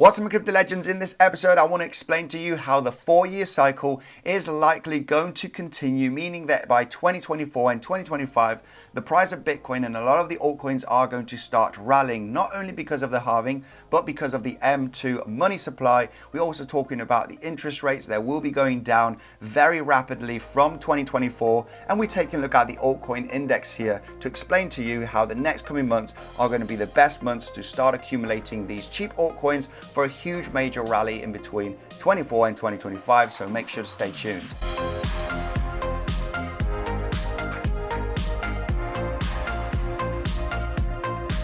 What's up, crypto legends? In this episode, I want to explain to you how the 4-year cycle is likely going to continue, meaning that by 2024 and 2025, the price of Bitcoin and a lot of the altcoins are going to start rallying, not only because of the halving, but because of the M2 money supply. We're also talking about the interest rates that will be going down very rapidly from 2024. And we're taking a look at the altcoin index here to explain to you how the next coming months are going to be the best months to start accumulating these cheap altcoins for a huge major rally in between 24 and 2025. So make sure to stay tuned.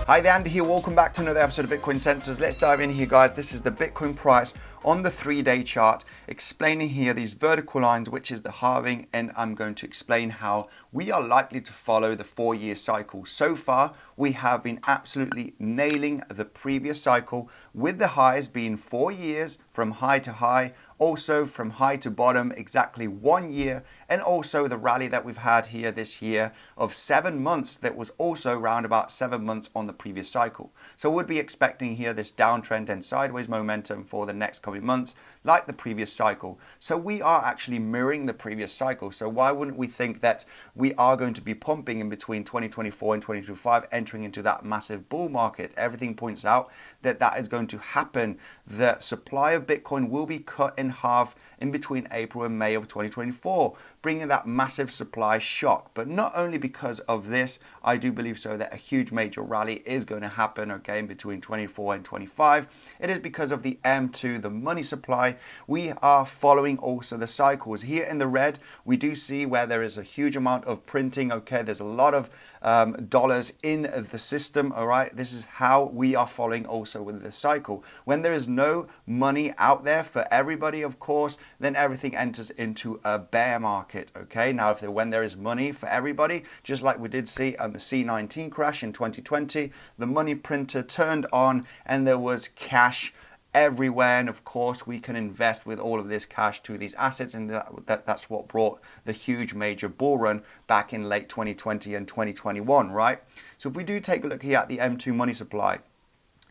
Hi there, Andy here. Welcome back to another episode of Bitcoinsensus. Let's dive in here, guys. This is the Bitcoin price on the 3-day chart, explaining here these vertical lines, which is the halving, and I'm going to explain how we are likely to follow the 4-year cycle. So far, we have been absolutely nailing the previous cycle, with the highs being 4 years from high to high, also from high to bottom exactly 1 year, and also the rally that we've had here this year of 7 months that was also around about 7 months on the previous cycle. So we'd be expecting here this downtrend and sideways momentum for the next coming months like the previous cycle. So we are actually mirroring the previous cycle. So why wouldn't we think that we are going to be pumping in between 2024 and 2025, entering into that massive bull market? Everything points out that that is going to happen. The supply of Bitcoin will be cut in half in between April and May of 2024, bringing that massive supply shock. But not only because of this, I do believe so that a huge major rally is going to happen, okay, in between 24 and 25. It is because of the M2, the money supply. We are following also the cycles. Here in the red, we do see where there is a huge amount of printing, okay. There's a lot of dollars in the system, all right. This is how we are following also with the cycle. When there is no money out there for everybody, of course, then everything enters into a bear market, okay. Now, when there is money for everybody, just like we did see on the C19 crash in 2020, the money printer turned on and there was cash everywhere, and of course we can invest with all of this cash to these assets, and that's what brought the huge major bull run back in late 2020 and 2021, right? So if we do take a look here at the M2 money supply,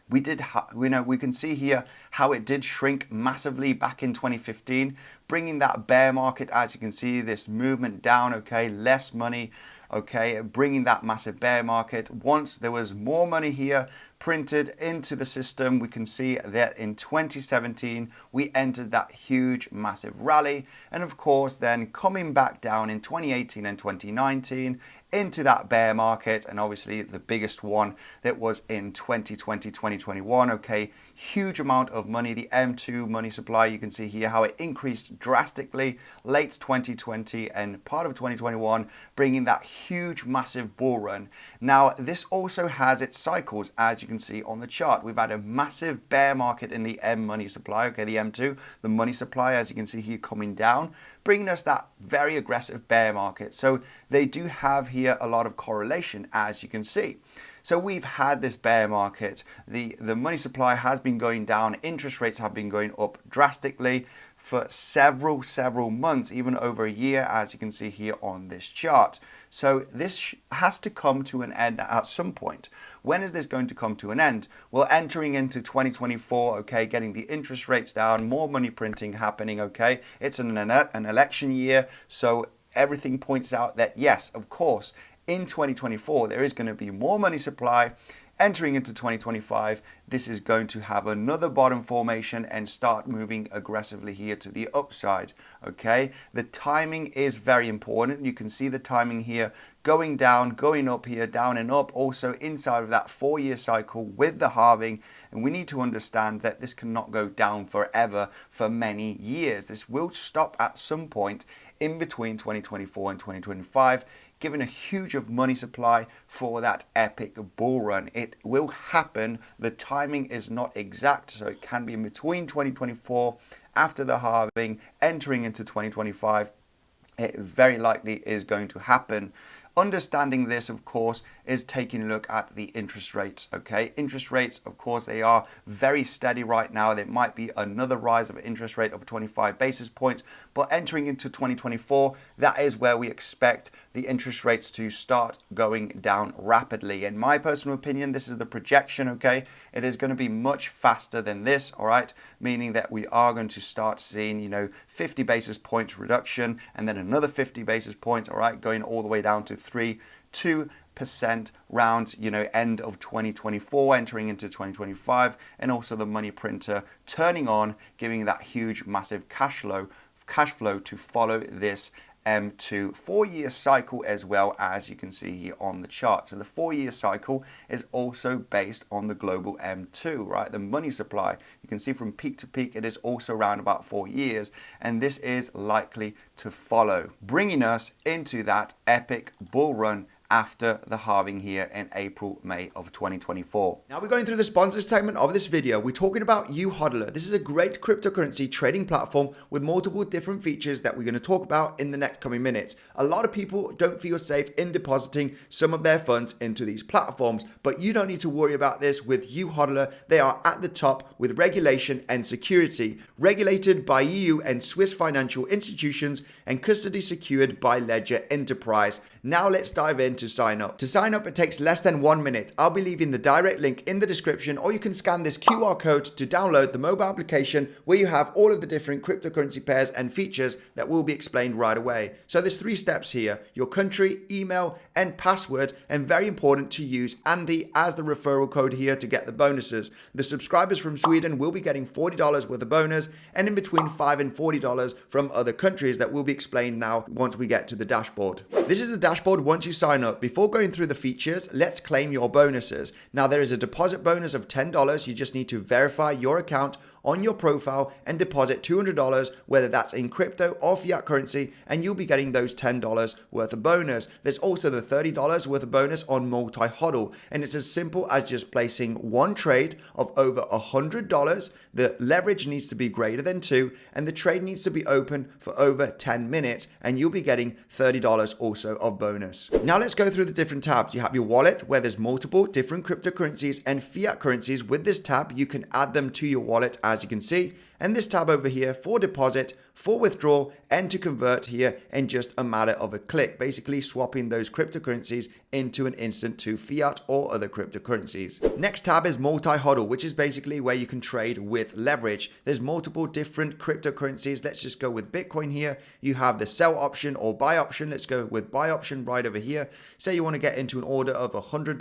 we can see here how it did shrink massively back in 2015, bringing that bear market. As you can see, this movement down, okay, less money, okay, bringing that massive bear market. Once there was more money here printed into the system, we can see that in 2017 we entered that huge massive rally, and of course then coming back down in 2018 and 2019 into that bear market, and obviously the biggest one that was in 2020, 2021, okay. Huge amount of money, the M2 money supply. You can see here how it increased drastically late 2020 and part of 2021, bringing that huge massive bull run. Now, this also has its cycles, as you can see on the chart. We've had a massive bear market in the M money supply, okay, the M2, the money supply, as you can see here, coming down, bringing us that very aggressive bear market. So they do have here a lot of correlation, as you can see. So we've had this bear market, the money supply has been going down, interest rates have been going up drastically for several months, even over a year, as you can see here on this chart. So this has to come to an end at some point. When is this going to come to an end? Well, entering into 2024, okay, getting the interest rates down, more money printing happening, okay. It's an election year, so everything points out that yes, of course, in 2024, there is going to be more money supply. Entering into 2025, this is going to have another bottom formation and start moving aggressively here to the upside, okay? The timing is very important. You can see the timing here going down, going up here, down and up, also inside of that 4-year cycle with the halving. And we need to understand that this cannot go down forever for many years. This will stop at some point in between 2024 and 2025, given a huge of money supply for that epic bull run. It will happen. The timing is not exact, so it can be in between 2024 after the halving, entering into 2025. It very likely is going to happen. Understanding this, of course, is taking a look at the interest rates. Okay, interest rates, of course, they are very steady right now. There might be another rise of interest rate of 25 basis points, but entering into 2024, that is where we expect the interest rates to start going down rapidly. In my personal opinion, this is the projection. Okay, it is going to be much faster than this. All right, meaning that we are going to start seeing 50 basis points reduction and then another 50 basis points, all right, going all the way down to 2% round end of 2024, entering into 2025, and also the money printer turning on, giving that huge massive cash flow to follow this M2 4-year cycle, as well, as you can see here on the chart. So the 4-year cycle is also based on the global M2, right? The money supply. You can see from peak to peak, it is also around about 4 years, and this is likely to follow, bringing us into that epic bull run after the halving here in April, May of 2024. Now we're going through the sponsor segment of this video. We're talking about uHodler. This is a great cryptocurrency trading platform with multiple different features that we're going to talk about in the next coming minutes. A lot of people don't feel safe in depositing some of their funds into these platforms, but you don't need to worry about this with uHodler. They are at the top with regulation and security, regulated by EU and Swiss financial institutions and custody secured by Ledger Enterprise. Now let's dive in to sign up. To sign up, it takes less than 1 minute. I'll be leaving the direct link in the description, or you can scan this QR code to download the mobile application where you have all of the different cryptocurrency pairs and features that will be explained right away. So there's 3 steps here: your country, email, and password, and very important to use Andy as the referral code here to get the bonuses. The subscribers from Sweden will be getting $40 worth of bonus, and in between $5 and $40 from other countries that will be explained now once we get to the dashboard. This is the dashboard once you sign up. Before going through the features, let's claim your bonuses. Now there is a deposit bonus of $10. You just need to verify your account on your profile and deposit $200, whether that's in crypto or fiat currency, and you'll be getting those $10 worth of bonus. There's also the $30 worth of bonus on multi-hodl, and it's as simple as just placing one trade of over $100. The leverage needs to be greater than 2, and the trade needs to be open for over 10 minutes, and you'll be getting $30 also of bonus. Now let's go through the different tabs. You have your wallet, where there's multiple different cryptocurrencies and fiat currencies. With this tab, you can add them to your wallet, as you can see, and this tab over here for deposit, for withdrawal, and to convert here in just a matter of a click, basically swapping those cryptocurrencies into an instant to fiat or other cryptocurrencies. Next tab is multi-hodl, which is basically where you can trade with leverage. There's multiple different cryptocurrencies. Let's just go with Bitcoin here. You have the sell option or buy option. Let's go with buy option right over here. Say you want to get into an order of $100,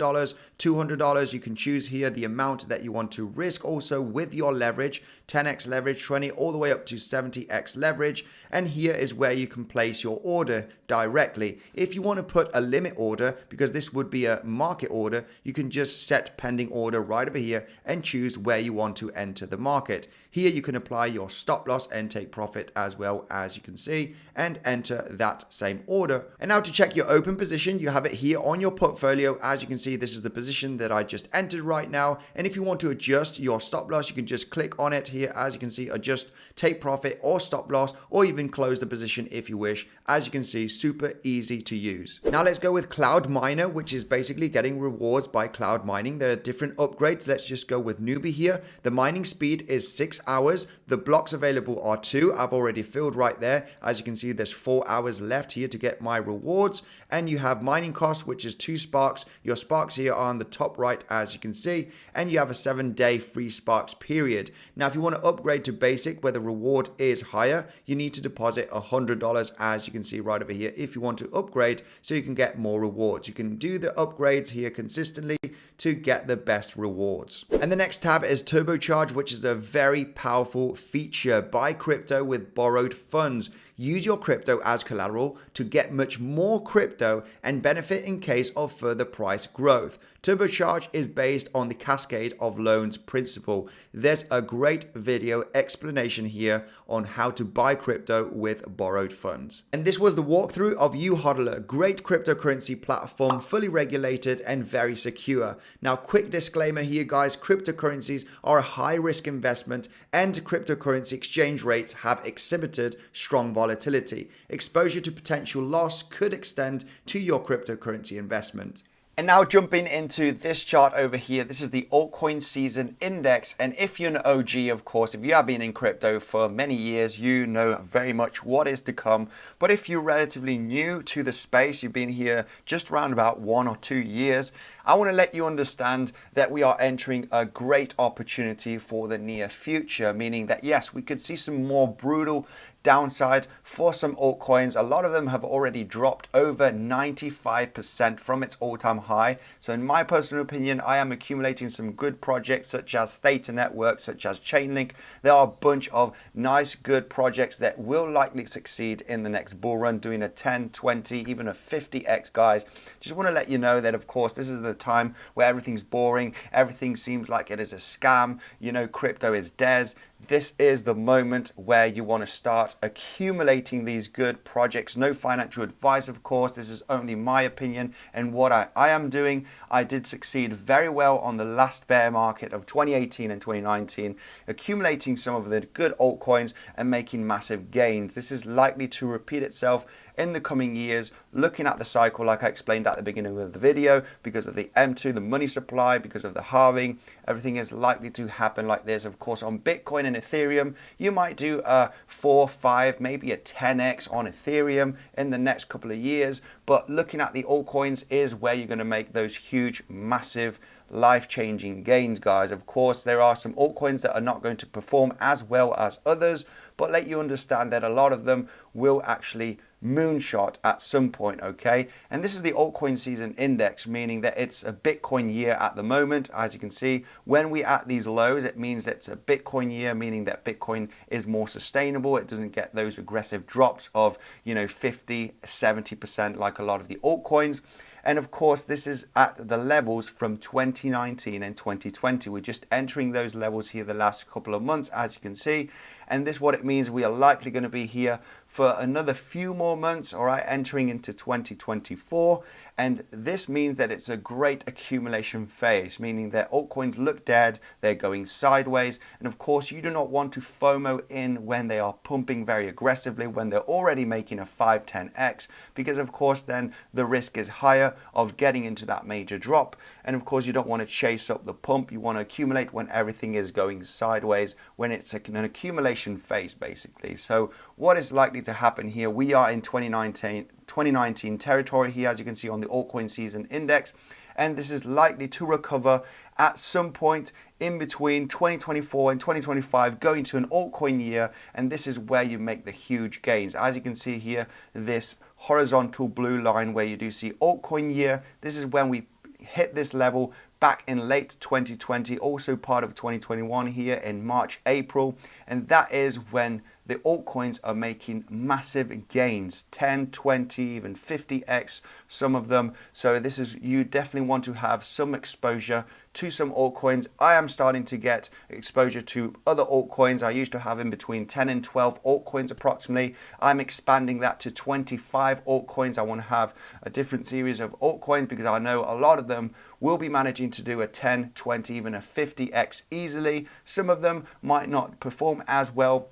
$200. You can choose here the amount that you want to risk also with your leverage, 10x leverage, 20, all the way up to 70x leverage. And here is where you can place your order directly. If you want to put a limit order, because this would be a market order, you can just set pending order right over here and choose where you want to enter the market. Here you can apply your stop loss and take profit as well, as you can see, and enter that same order. And now to check your open position, you have it here on your portfolio. As you can see, this is the position that I just entered right now. And if you want to adjust your stop loss, you can just click on it here. As you can see, adjust take profit or stop loss, or even close the position if you wish. As you can see, super easy to use. Now let's go with Cloud Miner, which is basically getting rewards by cloud mining. There are different upgrades. Let's just go with newbie here. The mining speed is 6 hours. The blocks available are 2. I've already filled right there. As you can see, there's 4 hours left here to get my rewards. And you have mining cost, which is 2 sparks. Your sparks here are on the top right, as you can see. And you have a 7-day free sparks period. Now, if you want to upgrade to basic, where the reward is higher, you need to deposit $100, as you can see right over here, if you want to upgrade, so you can get more rewards. You can do the upgrades here consistently to get the best rewards. And the next tab is Turbocharge, which is a very powerful feature. Buy crypto with borrowed funds. Use your crypto as collateral to get much more crypto and benefit in case of further price growth. Turbocharge is based on the cascade of loans principle. There's a great video explanation here on how to buy crypto with borrowed funds. And this was the walkthrough of uHodler, great cryptocurrency platform, fully regulated and very secure. Now, quick disclaimer here, guys, cryptocurrencies are a high risk investment and cryptocurrency exchange rates have exhibited strong volatility. Exposure to potential loss could extend to your cryptocurrency investment. And now jumping into this chart over here, this is the altcoin season index. And if you're an OG, of course, if you have been in crypto for many years, you know very much what is to come. But if you're relatively new to the space, you've been here just around about 1 or 2 years, I want to let you understand that we are entering a great opportunity for the near future, meaning that yes, we could see some more brutal downside for some altcoins. A lot of them have already dropped over 95% from its all-time high. So in my personal opinion, I am accumulating some good projects such as Theta Network, such as Chainlink. There are a bunch of nice, good projects that will likely succeed in the next bull run, doing a 10, 20, even a 50x, guys. Just want to let you know that, of course, this is the time where everything's boring. Everything seems like it is a scam. You know, crypto is dead. This is the moment where you want to start accumulating these good projects. No financial advice, of course. This is only my opinion and what I am doing. I did succeed very well on the last bear market of 2018 and 2019, accumulating some of the good altcoins and making massive gains. This is likely to repeat itself in the coming years, looking at the cycle like I explained at the beginning of the video, because of the M2, the money supply, because of the halving, everything is likely to happen like this. Of course, on Bitcoin and Ethereum, you might do a 4, 5, maybe a 10x on Ethereum in the next couple of years, but looking at the altcoins is where you're going to make those huge, massive, life-changing gains, guys. Of course, there are some altcoins that are not going to perform as well as others, but let you understand that a lot of them will actually moonshot at some point, okay? And this is the altcoin season index, meaning that it's a Bitcoin year at the moment. As you can see, when we're at these lows, it means that it's a Bitcoin year, meaning that Bitcoin is more sustainable. It doesn't get those aggressive drops of, you know, 50, 70% like a lot of the altcoins. And of course, this is at the levels from 2019 and 2020. We're just entering those levels here the last couple of months, as you can see. And this what it means, we are likely going to be here for another few more months, all right, entering into 2024. And this means that it's a great accumulation phase, meaning that altcoins look dead, they're going sideways. And of course, you do not want to FOMO in when they are pumping very aggressively, when they're already making a 5, 10x, because of course, then the risk is higher of getting into that major drop. And of course, you don't want to chase up the pump. You want to accumulate when everything is going sideways, when it's an accumulation phase, basically. So what is likely to happen here? We are in 2019 territory here, as you can see on the altcoin season index, and this is likely to recover at some point in between 2024 and 2025, going to an altcoin year, and this is where you make the huge gains. As you can see here, this horizontal blue line where you do see altcoin year, this is when we hit this level back in late 2020, also part of 2021 here in March, April, and that is when the altcoins are making massive gains, 10, 20, even 50x, some of them. So this is, you definitely want to have some exposure to some altcoins. I am starting to get exposure to other altcoins. I used to have in between 10 and 12 altcoins approximately. I'm expanding that to 25 altcoins. I want to have a different series of altcoins because I know a lot of them will be managing to do a 10, 20, even a 50x easily. Some of them might not perform as well,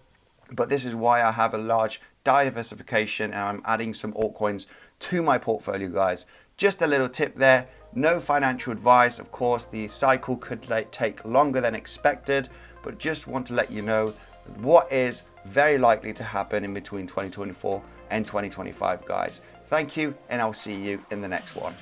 but this is why I have a large diversification and I'm adding some altcoins to my portfolio, guys. Just a little tip there, no financial advice. Of course, the cycle could take longer than expected, but just want to let you know what is very likely to happen in between 2024 and 2025, guys. Thank you, and I'll see you in the next one.